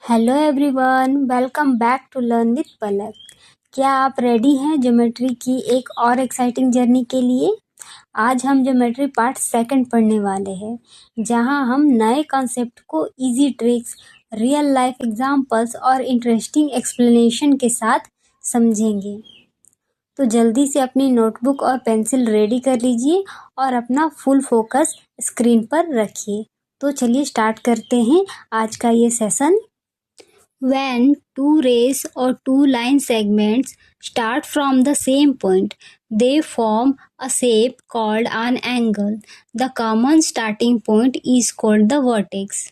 Hello everyone, welcome back to learn with Palak. क्या आप ready हैं ज्योमेट्री की एक और एक्साइटिंग जर्नी के लिए? आज हम ज्योमेट्री पार्ट सेकंड पढ़ने वाले हैं, जहां हम नए कॉन्सेप्ट को easy tricks, real life examples और इंटरेस्टिंग एक्सप्लेनेशन के साथ समझेंगे। तो जल्दी से अपनी नोटबुक और पेंसिल रेडी कर लीजिए और अपना फुल फोकस स्क्रीन पर रखिए। तो चलिए स्टार्ट करते हैं आज का ये session. When two rays or two line segments start from the same point, they form a shape called an angle. The common starting point is called the vertex.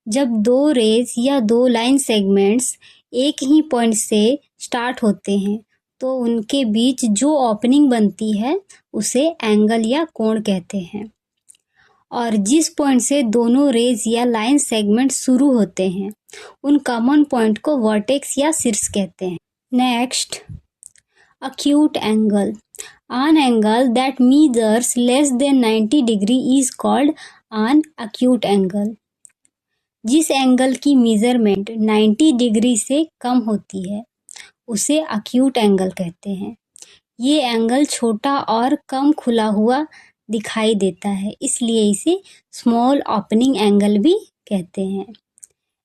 जब दो रेज या दो लाइन सेगमेंट्स एक ही point से start होते हैं तो उनके बीच जो ओपनिंग बनती है उसे एंगल या कोण कहते हैं, और जिस पॉइंट से दोनों रेज या लाइन सेगमेंट शुरू होते हैं उन कॉमन पॉइंट को वर्टेक्स या शीर्ष कहते हैं। Next, acute angle. An angle that measures less than 90 degree is called an acute angle. जिस एंगल की मेजरमेंट 90 डिग्री से कम होती है उसे acute एंगल कहते हैं। ये एंगल छोटा और कम खुला हुआ दिखाई देता है, इसलिए इसे स्मॉल ओपनिंग एंगल भी कहते हैं।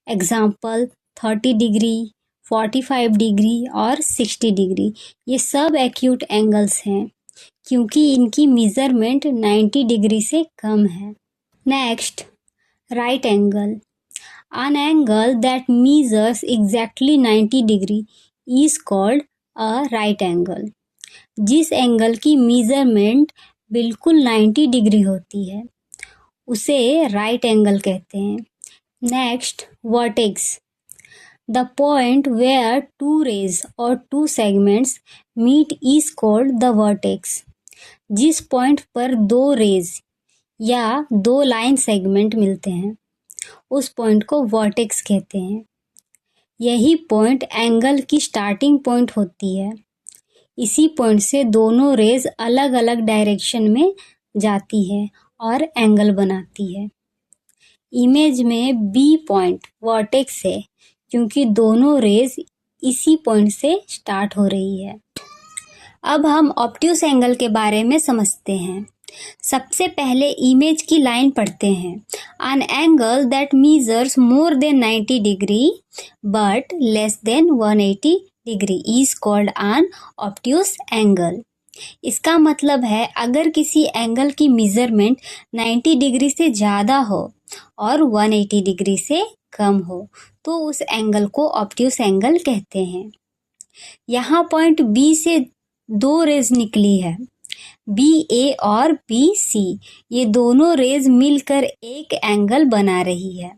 एग्जाम्पल 30 डिग्री, 45 डिग्री और 60 डिग्री, ये सब एक्यूट एंगल्स हैं क्योंकि इनकी मेजरमेंट 90 डिग्री से कम है। Next, right angle. An angle that measures exactly 90 degree is called a right angle. जिस एंगल की मेजरमेंट बिल्कुल 90 डिग्री होती है उसे राइट एंगल कहते हैं। Next, vertex. The point where two rays और two segments meet is called the vertex. जिस पॉइंट पर दो रेज या दो लाइन सेगमेंट मिलते हैं उस पॉइंट को वर्टेक्स कहते हैं। यही पॉइंट एंगल की स्टार्टिंग पॉइंट होती है। इसी पॉइंट से दोनों रेज अलग अलग डायरेक्शन में जाती है और एंगल बनाती है। इमेज में बी पॉइंट वर्टेक्स है क्योंकि दोनों रेज इसी पॉइंट से स्टार्ट हो रही है। अब हम ऑब्ट्यूस एंगल के बारे में समझते हैं। सबसे पहले इमेज की लाइन पढ़ते हैं। An angle that measures more than 90 degree but less than 180 degree is called an obtuse angle. इसका मतलब है अगर किसी एंगल की मेजरमेंट 90 डिग्री से ज़्यादा हो और 180 डिग्री से कम हो तो उस एंगल को ऑब्ट्यूस एंगल कहते हैं। यहाँ पॉइंट बी से दो रेज निकली है, बी ए और बी सी। ये दोनों रेज मिलकर एक एंगल बना रही है।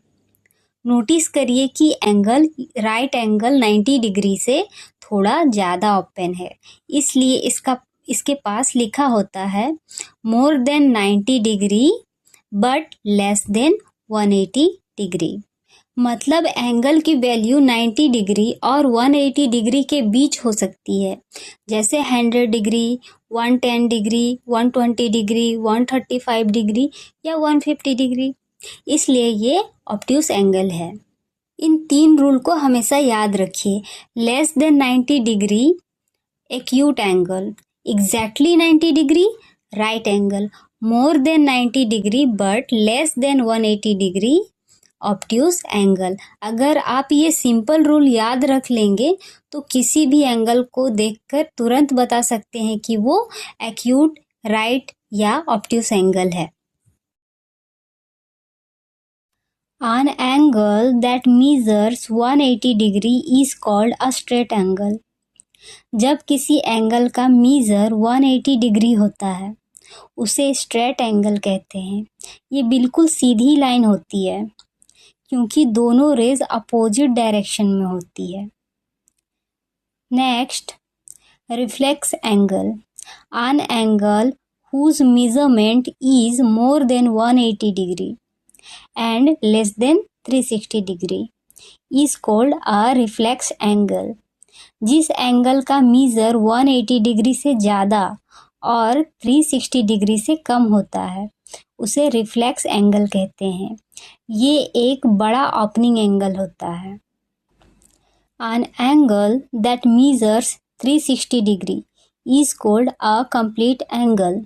नोटिस करिए कि एंगल राइट एंगल 90 डिग्री से थोड़ा ज़्यादा ओपन है, इसलिए इसके पास लिखा होता है more than 90 degree but less than 180 degree. मतलब एंगल की वैल्यू 90 डिग्री और 180 डिग्री के बीच हो सकती है, जैसे 100 डिग्री, 110 डिग्री, 120 डिग्री, 135 डिग्री या 150 डिग्री। इसलिए ये ऑब्ट्यूस एंगल है। इन तीन रूल को हमेशा याद रखिए। Less than 90 degree acute angle, exactly 90 degree right angle, more than 90 degree but less than 180 degree obtuse angle. अगर आप ये सिंपल रूल याद रख लेंगे तो किसी भी एंगल को देखकर तुरंत बता सकते हैं कि वो एक्यूट, राइट या ऑब्ट्यूस एंगल है। An angle that measures 180 degree is called a straight angle. जब किसी एंगल का मीजर 180 डिग्री होता है उसे स्ट्रेट एंगल कहते हैं। ये बिल्कुल सीधी लाइन होती है क्योंकि दोनों रेज अपोजिट डायरेक्शन में होती है। Next, reflex angle. An angle whose measurement is more than 180 degree and less than 360 degree is called a reflex angle. जिस एंगल का मीजर 180 डिग्री से ज़्यादा और 360 डिग्री से कम होता है उसे रिफ्लेक्स एंगल कहते हैं। ये एक बड़ा ओपनिंग एंगल होता है। An angle that measures 360 degree is called a complete angle.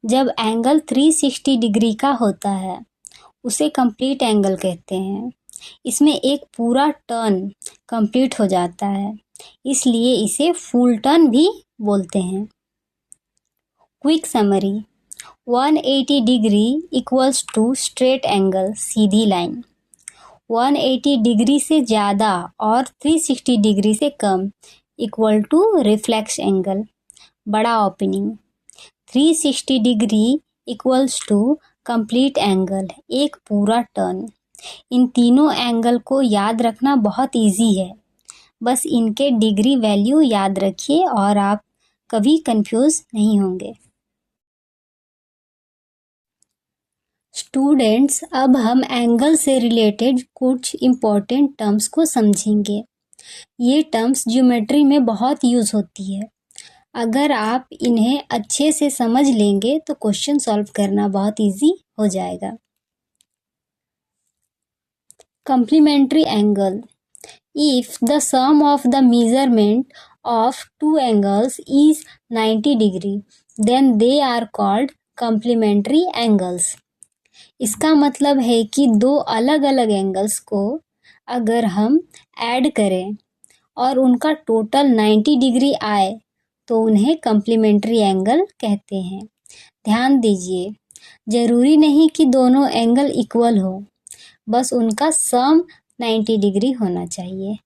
जब एंगल 360 डिग्री का होता है उसे कंप्लीट एंगल कहते हैं। इसमें एक पूरा टर्न कंप्लीट हो जाता है, इसलिए इसे फुल टर्न भी बोलते हैं। Quick summary: 180 degree equals to straight angle, सीधी लाइन। 180 डिग्री से ज़्यादा और 360 डिग्री से कम इक्वल टू रिफ्लेक्स एंगल, बड़ा opening. 360 degree equals to complete angle, एक पूरा टर्न। इन तीनों एंगल को याद रखना बहुत इजी है, बस इनके डिग्री वैल्यू याद रखिए और आप कभी कंफ्यूज नहीं होंगे। स्टूडेंट्स, अब हम एंगल से रिलेटेड कुछ इम्पोर्टेंट टर्म्स को समझेंगे। ये टर्म्स ज्योमेट्री में बहुत यूज़ होती है। अगर आप इन्हें अच्छे से समझ लेंगे तो क्वेश्चन सॉल्व करना बहुत इजी हो जाएगा। Complementary angle: if the sum of the measurement of two angles is 90 degree then they are called complementary angles. इसका मतलब है कि दो अलग अलग एंगल्स को अगर हम ऐड करें और उनका टोटल 90 डिग्री आए तो उन्हें कंप्लीमेंट्री एंगल कहते हैं। ध्यान दीजिए, ज़रूरी नहीं कि दोनों एंगल इक्वल हो, बस उनका सम 90 डिग्री होना चाहिए।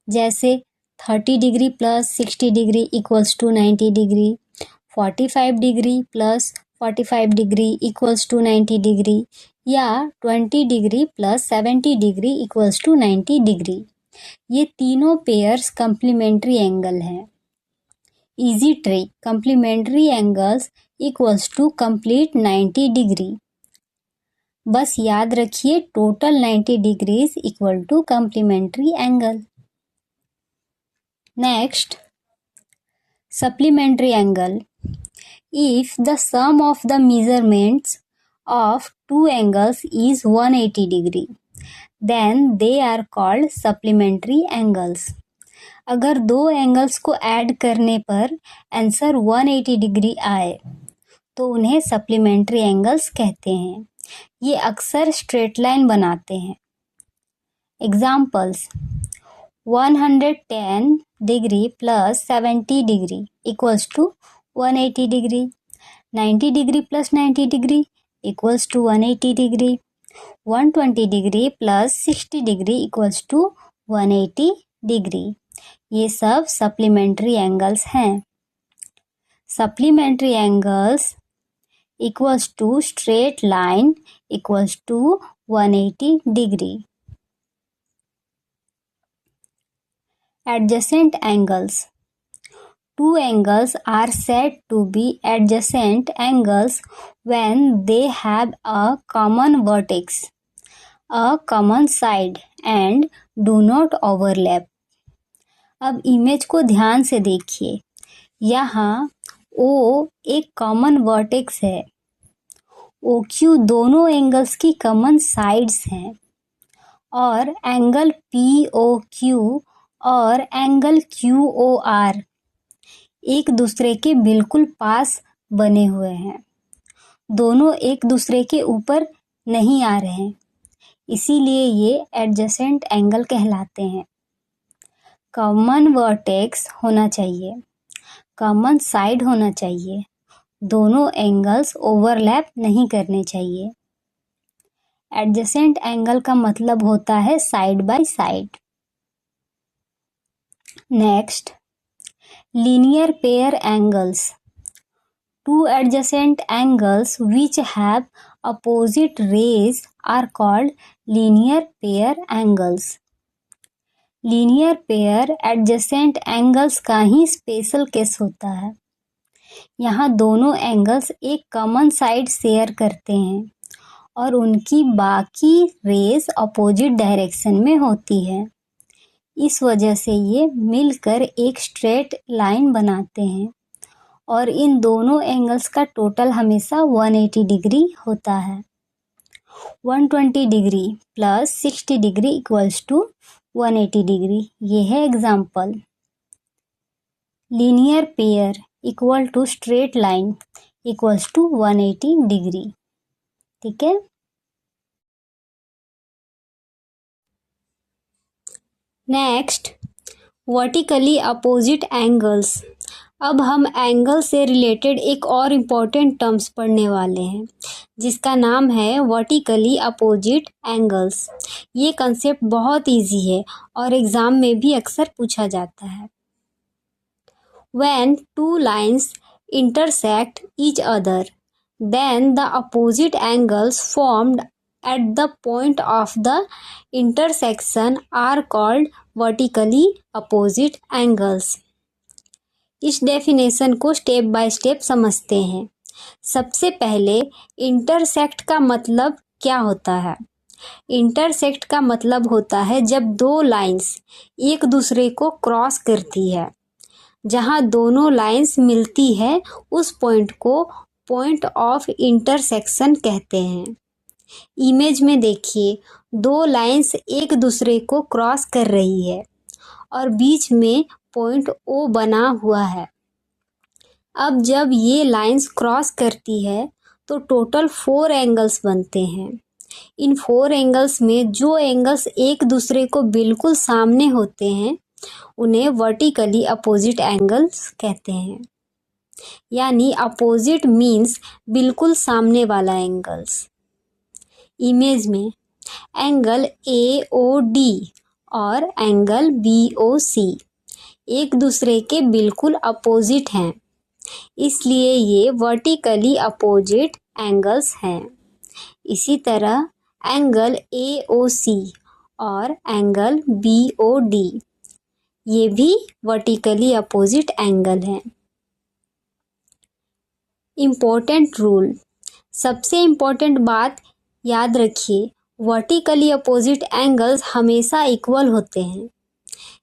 जैसे 30 degree plus 60 degree equals to 90 degree, 45 degree plus 45 degree equals to 90 degree, या 20 degree plus 70 degree equals to 90 degree. ये तीनों पेयर्स कंप्लीमेंट्री एंगल हैं। Easy trick: complementary angles equals to complete 90 degree. बस याद रखिए total 90 degrees equal to complementary angle. Next, supplementary angle: if the sum of the measurements of two angles is 180 degree then they are called supplementary angles. अगर दो angles को add करने पर answer 180 degree आए तो उन्हें सप्लीमेंट्री एंगल्स कहते हैं। ये अक्सर स्ट्रेट लाइन बनाते हैं। Examples: 110 degree plus 70 degree equals to 180 degree, 90 degree plus 90 degree equals to 180 degree, 120 degree plus 60 degree equals to 180 degree. ये सब सप्लीमेंट्री एंगल्स हैं। Supplementary angles equals to straight line equals to 180 degree. Adjacent angles: two angles are said to be adjacent angles when they have a common vertex, a common side and do not overlap. अब image को ध्यान से देखिए। यहाँ O एक common vertex है, OQ दोनों angles की कॉमन साइड्स हैं और एंगल POQ और एंगल QOR एक दूसरे के बिल्कुल पास बने हुए हैं। दोनों एक दूसरे के ऊपर नहीं आ रहे हैं, इसीलिए ये एडजेसेंट एंगल कहलाते हैं। कॉमन वर्टेक्स होना चाहिए, कॉमन साइड होना चाहिए, दोनों एंगल्स ओवरलैप नहीं करने चाहिए। एडजेसेंट एंगल का मतलब होता है side by side. Next, linear pair angles: two adjacent angles which have opposite rays are called linear pair angles. Linear pair adjacent angles का ही स्पेशल केस होता है। यहाँ दोनों एंगल्स एक कॉमन साइड शेयर करते हैं और उनकी बाकी रेस अपोजिट डायरेक्शन में होती है। इस वजह से ये मिलकर एक स्ट्रेट लाइन बनाते हैं और इन दोनों एंगल्स का टोटल हमेशा 180 डिग्री होता है। 120 degree plus 60 degree equals to 180 degree. ये है example. Linear pair equal to straight line equals to 180 degree. ठीक है। Next, vertically opposite angles. अब हम एंगल से रिलेटेड एक और इम्पोर्टेंट टर्म्स पढ़ने वाले हैं जिसका नाम है वर्टिकली अपोजिट एंगल्स। ये कंसेप्ट बहुत इजी है और एग्ज़ाम में भी अक्सर पूछा जाता है। When two lines intersect each other, then the opposite angles formed at the point of the intersection are called vertically opposite angles. इस डेफिनेशन को स्टेप बाय स्टेप समझते हैं। सबसे पहले इंटरसेक्ट का मतलब क्या होता है? इंटरसेक्ट का मतलब होता है जब दो लाइंस एक दूसरे को क्रॉस करती है। जहाँ दोनों लाइंस मिलती है उस पॉइंट को पॉइंट ऑफ इंटरसेक्शन कहते हैं। इमेज में देखिए, दो लाइंस एक दूसरे को क्रॉस कर रही है और बीच में पॉइंट ओ बना हुआ है। अब जब ये लाइंस क्रॉस करती है तो टोटल 4 एंगल्स बनते हैं। इन 4 एंगल्स में जो एंगल्स एक दूसरे को बिल्कुल सामने होते हैं उन्हें वर्टिकली अपोजिट एंगल्स कहते हैं। यानी अपोजिट मीन्स बिल्कुल सामने वाला एंगल्स। इमेज में एंगल AOD और एंगल BOC एक दूसरे के बिल्कुल अपोजिट हैं, इसलिए ये वर्टिकली अपोजिट एंगल्स हैं। इसी तरह एंगल AOC और एंगल BOD ये भी वर्टिकली अपोजिट एंगल हैं। Important rule. सबसे इम्पोर्टेंट बात याद रखिए, वर्टिकली अपोजिट एंगल्स हमेशा इक्वल होते हैं।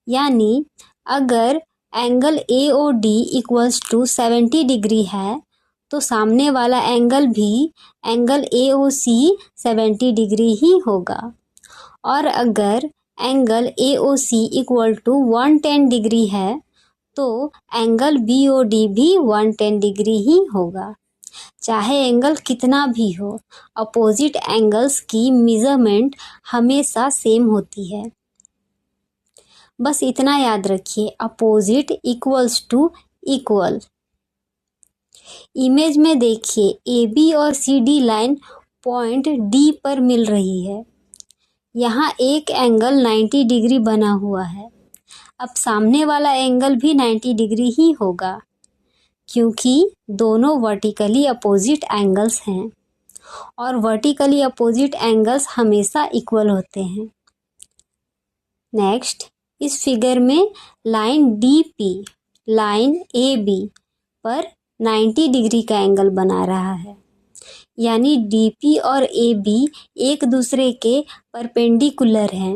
यानी अगर angle AOD equals to 70 degree है तो सामने वाला एंगल भी एंगल AOC 70 डिग्री ही होगा। और अगर angle AOC equal to 110 degree है तो एंगल BOD भी 110 डिग्री ही होगा। चाहे एंगल कितना भी हो, अपोजिट एंगल्स की मेजरमेंट हमेशा सेम होती है। बस इतना याद रखिए, opposite equals to equal. Image में देखिए, AB और CD लाइन पॉइंट D पर मिल रही है। यहाँ एक एंगल 90 डिग्री बना हुआ है। अब सामने वाला एंगल भी 90 डिग्री ही होगा क्योंकि दोनों वर्टिकली अपोजिट एंगल्स हैं और वर्टिकली अपोजिट एंगल्स हमेशा इक्वल होते हैं। नेक्स्ट, इस फिगर में लाइन DP लाइन AB पर 90 डिग्री का एंगल बना रहा है। यानी DP और AB एक दूसरे के परपेंडिकुलर हैं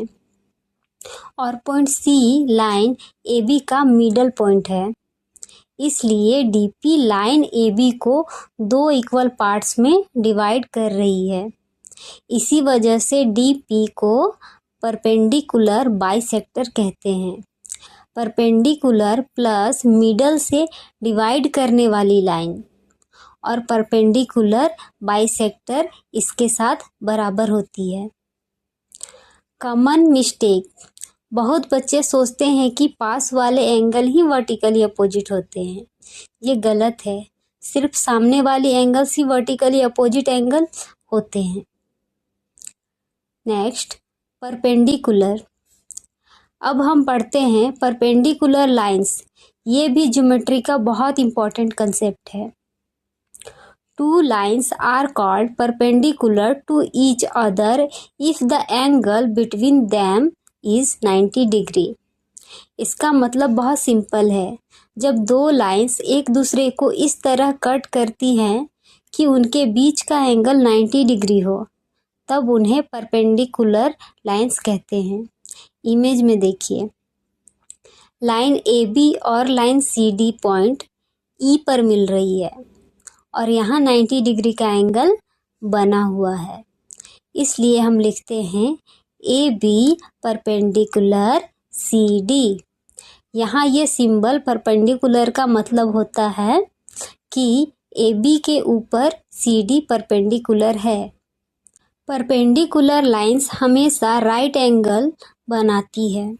और पॉइंट C लाइन AB का मिडल पॉइंट है। इसलिए DP लाइन AB को 2 इक्वल पार्ट्स में डिवाइड कर रही है। इसी वजह से DP को परपेंडिकुलर बाइसेक्टर कहते हैं। परपेंडिकुलर प्लस मिडल से डिवाइड करने वाली लाइन और परपेंडिकुलर बाइसेक्टर इसके साथ बराबर होती है। Common mistake. बहुत बच्चे सोचते हैं कि पास वाले एंगल ही वर्टिकली अपोजिट होते हैं। ये गलत है। सिर्फ सामने वाले एंगल्स ही वर्टिकली अपोजिट एंगल होते हैं। Next, perpendicular. अब हम पढ़ते हैं परपेंडिकुलर लाइंस। ये भी ज्योमेट्री का बहुत इंपॉर्टेंट कंसेप्ट है। Two lines are called perpendicular to each other if the angle between them is 90 degree. इसका मतलब बहुत सिंपल है। जब दो लाइंस एक दूसरे को इस तरह कट करती हैं कि उनके बीच का एंगल 90 डिग्री हो, तब उन्हें परपेंडिकुलर लाइंस कहते हैं। इमेज में देखिए, लाइन AB और लाइन CD पॉइंट E पर मिल रही है और यहाँ 90 डिग्री का एंगल बना हुआ है। इसलिए हम लिखते हैं AB परपेंडिकुलर CD। यहाँ ये सिंबल परपेंडिकुलर का मतलब होता है कि AB के ऊपर CD परपेंडिकुलर है। परपेंडिकुलर लाइंस हमेशा राइट एंगल बनाती है,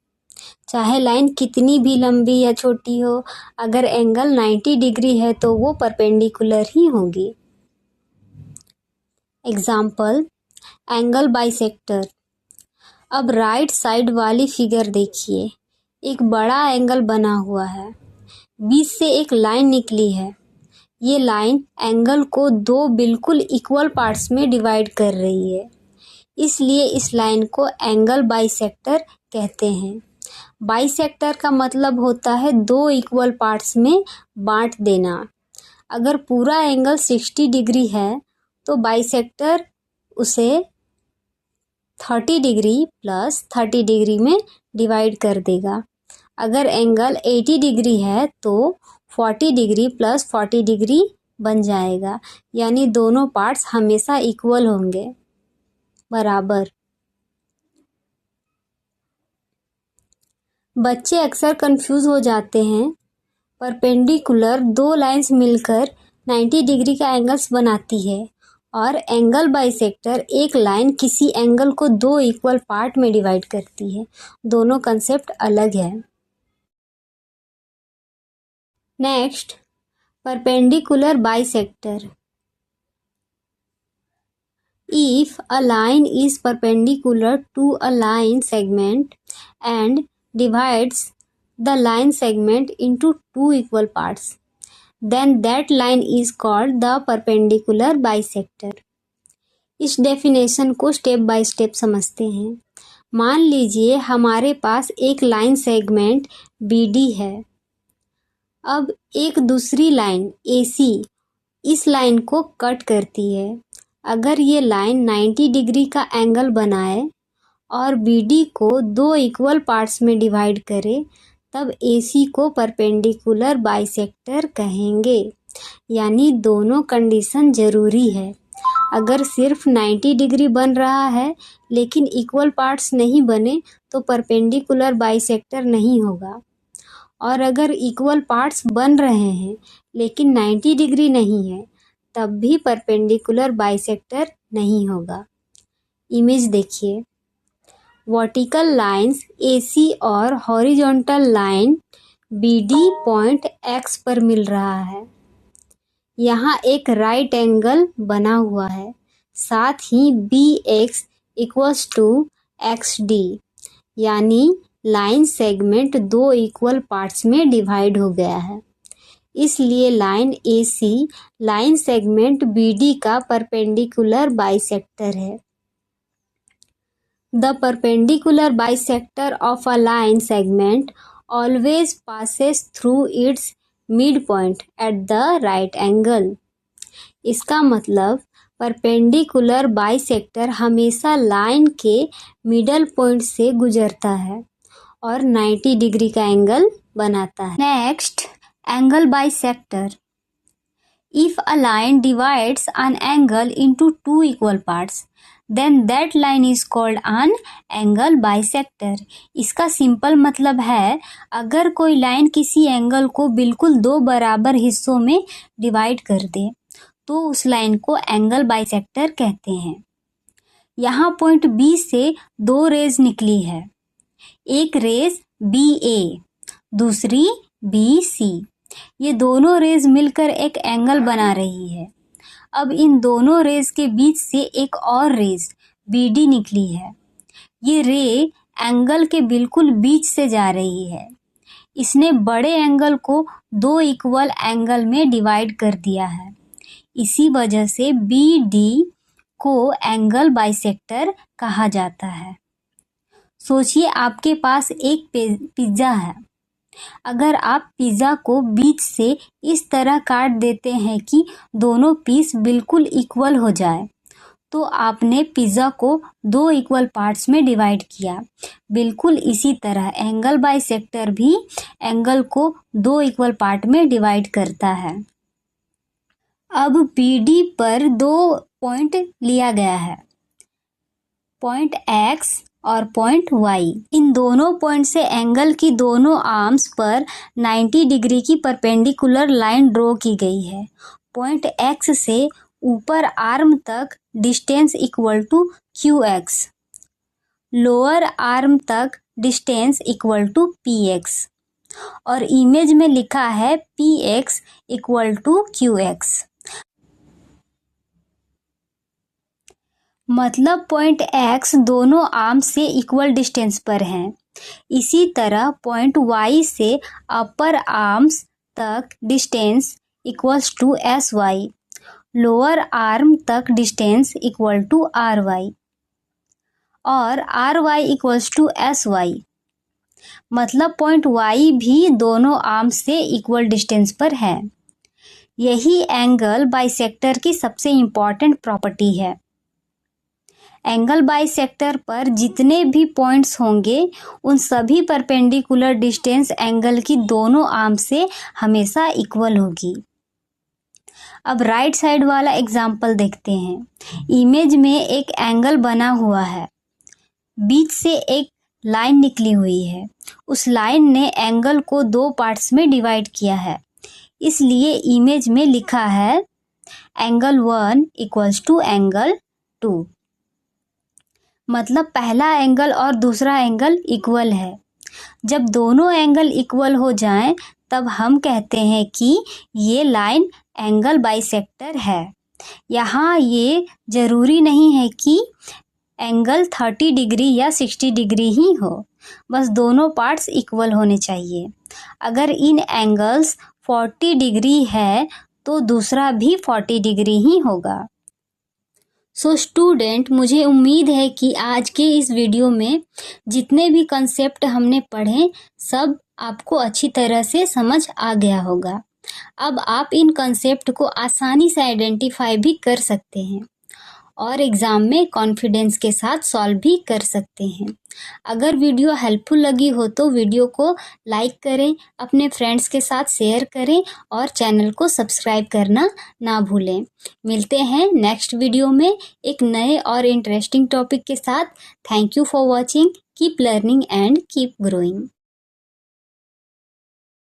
चाहे लाइन कितनी भी लंबी या छोटी हो। अगर एंगल 90 डिग्री है तो वो परपेंडिकुलर ही होगी। Example, angle bisector. अब राइट साइड वाली फिगर देखिए, एक बड़ा एंगल बना हुआ है, बीच से एक लाइन निकली है। ये लाइन एंगल को दो बिल्कुल इक्वल पार्ट्स में डिवाइड कर रही है, इसलिए इस लाइन को एंगल बाइसेक्टर कहते हैं। बाइसेक्टर का मतलब होता है दो इक्वल पार्ट्स में बांट देना। अगर पूरा एंगल 60 डिग्री है तो बाइसेक्टर उसे 30 डिग्री प्लस 30 डिग्री में डिवाइड कर देगा। अगर एंगल 80 डिग्री है तो 40 डिग्री प्लस 40 डिग्री बन जाएगा, यानी दोनों पार्ट्स हमेशा इक्वल होंगे, बराबर। बच्चे अक्सर कंफ्यूज हो जाते हैं। परपेंडिकुलर दो लाइंस मिलकर 90 डिग्री का एंगल्स बनाती है और एंगल बाइसेक्टर एक लाइन किसी एंगल को दो इक्वल पार्ट में डिवाइड करती है। दोनों कंसेप्ट अलग है। Next, perpendicular bisector. If a line is perpendicular to a line segment and divides the line segment into two equal parts, then that line is called the perpendicular bisector. इस definition को step by step समझते हैं। मान लीजिए हमारे पास एक line segment BD है। अब एक दूसरी लाइन AC इस लाइन को कट करती है। अगर ये लाइन 90 डिग्री का एंगल बनाए और BD को दो इक्वल पार्ट्स में डिवाइड करे, तब AC को परपेंडिकुलर बाइसेक्टर कहेंगे। यानी दोनों कंडीशन जरूरी है। अगर सिर्फ 90 डिग्री बन रहा है लेकिन इक्वल पार्ट्स नहीं बने तो परपेंडिकुलर बाइसेक्टर नहीं होगा, और अगर इक्वल पार्ट्स बन रहे हैं लेकिन 90 डिग्री नहीं है तब भी परपेंडिकुलर बाइसेक्टर नहीं होगा। इमेज देखिए, वर्टिकल लाइंस AC और horizontal line BD point X पर मिल रहा है। यहाँ एक राइट एंगल बना हुआ है, साथ ही BX इक्वल्स टू XD, यानी लाइन सेगमेंट दो इक्वल पार्ट्स में डिवाइड हो गया है। इसलिए line AC line segment BD का परपेंडिकुलर बाइसेक्टर है। The perpendicular bisector of a line segment always passes through it's mid point at the right angle. इसका मतलब परपेंडिकुलर बाइसेक्टर हमेशा लाइन के मिडल पॉइंट से गुजरता है और 90 डिग्री का एंगल बनाता है। Next, angle bisector. If a line divides an angle into two equal parts, then that line is called an angle bisector. इसका सिंपल मतलब है, अगर कोई लाइन किसी एंगल को बिल्कुल दो बराबर हिस्सों में डिवाइड कर दे तो उस लाइन को एंगल बाइसेक्टर कहते हैं। यहाँ पॉइंट B से दो रेज निकली है, एक रेज BA, दूसरी BC। ये दोनों रेज मिलकर एक एंगल बना रही है। अब इन दोनों रेज के बीच से एक और रेज BD निकली है। ये रे एंगल के बिल्कुल बीच से जा रही है। इसने बड़े एंगल को दो इक्वल एंगल में डिवाइड कर दिया है। इसी वजह से BD को एंगल बाइसेक्टर कहा जाता है। सोचिए आपके पास एक पिज्ज़ा है। अगर आप पिज़्ज़ा को बीच से इस तरह काट देते हैं कि दोनों पीस बिल्कुल इक्वल हो जाए, तो आपने पिज़्ज़ा को दो इक्वल पार्ट्स में डिवाइड किया। बिल्कुल इसी तरह एंगल बाइसेक्टर भी एंगल को दो इक्वल पार्ट में डिवाइड करता है। अब BD पर दो पॉइंट लिया गया है, पॉइंट X और पॉइंट y। इन दोनों पॉइंट से एंगल की दोनों आर्म्स पर 90 डिग्री की परपेंडिकुलर लाइन ड्रॉ की गई है। पॉइंट x से ऊपर आर्म तक distance equal to qx, lower arm तक डिस्टेंस इक्वल टू px, और इमेज में लिखा है px इक्वल टू qx। मतलब पॉइंट x दोनों आर्म से इक्वल डिस्टेंस पर हैं। इसी तरह पॉइंट y से अपर आर्म्स तक distance equals to sy, lower arm तक डिस्टेंस इक्वल टू ry, और ry इक्वल्स टू sy। मतलब पॉइंट y भी दोनों आर्म्स से इक्वल डिस्टेंस पर है। यही एंगल बाइसेक्टर की सबसे इम्पॉर्टेंट प्रॉपर्टी है। एंगल बाइसेक्टर पर जितने भी पॉइंट्स होंगे उन सभी परपेंडिकुलर डिस्टेंस एंगल की दोनों आर्म से हमेशा इक्वल होगी। अब राइट साइड वाला एग्जाम्पल देखते हैं। इमेज में एक एंगल बना हुआ है, बीच से एक लाइन निकली हुई है। उस लाइन ने एंगल को दो पार्ट्स में डिवाइड किया है, इसलिए इमेज में लिखा है एंगल 1 इक्वल्स टू एंगल 2। मतलब पहला एंगल और दूसरा एंगल इक्वल है। जब दोनों एंगल इक्वल हो जाएं तब हम कहते हैं कि ये लाइन एंगल बाइसेक्टर है। यहाँ ये ज़रूरी नहीं है कि एंगल 30 डिग्री या 60 डिग्री ही हो, बस दोनों पार्ट्स इक्वल होने चाहिए। अगर इन एंगल्स 40 डिग्री है तो दूसरा भी 40 डिग्री ही होगा। सो स्टूडेंट, मुझे उम्मीद है कि आज के इस वीडियो में जितने भी कंसेप्ट हमने पढ़े सब आपको अच्छी तरह से समझ आ गया होगा। अब आप इन कंसेप्ट को आसानी से आइडेंटिफाई भी कर सकते हैं और एग्ज़ाम में कॉन्फिडेंस के साथ सॉल्व भी कर सकते हैं। अगर वीडियो हेल्पफुल लगी हो तो वीडियो को लाइक करें, अपने फ्रेंड्स के साथ शेयर करें और चैनल को सब्सक्राइब करना ना भूलें। मिलते हैं नेक्स्ट वीडियो में एक नए और इंटरेस्टिंग टॉपिक के साथ। Thank you for watching. Keep learning and keep growing.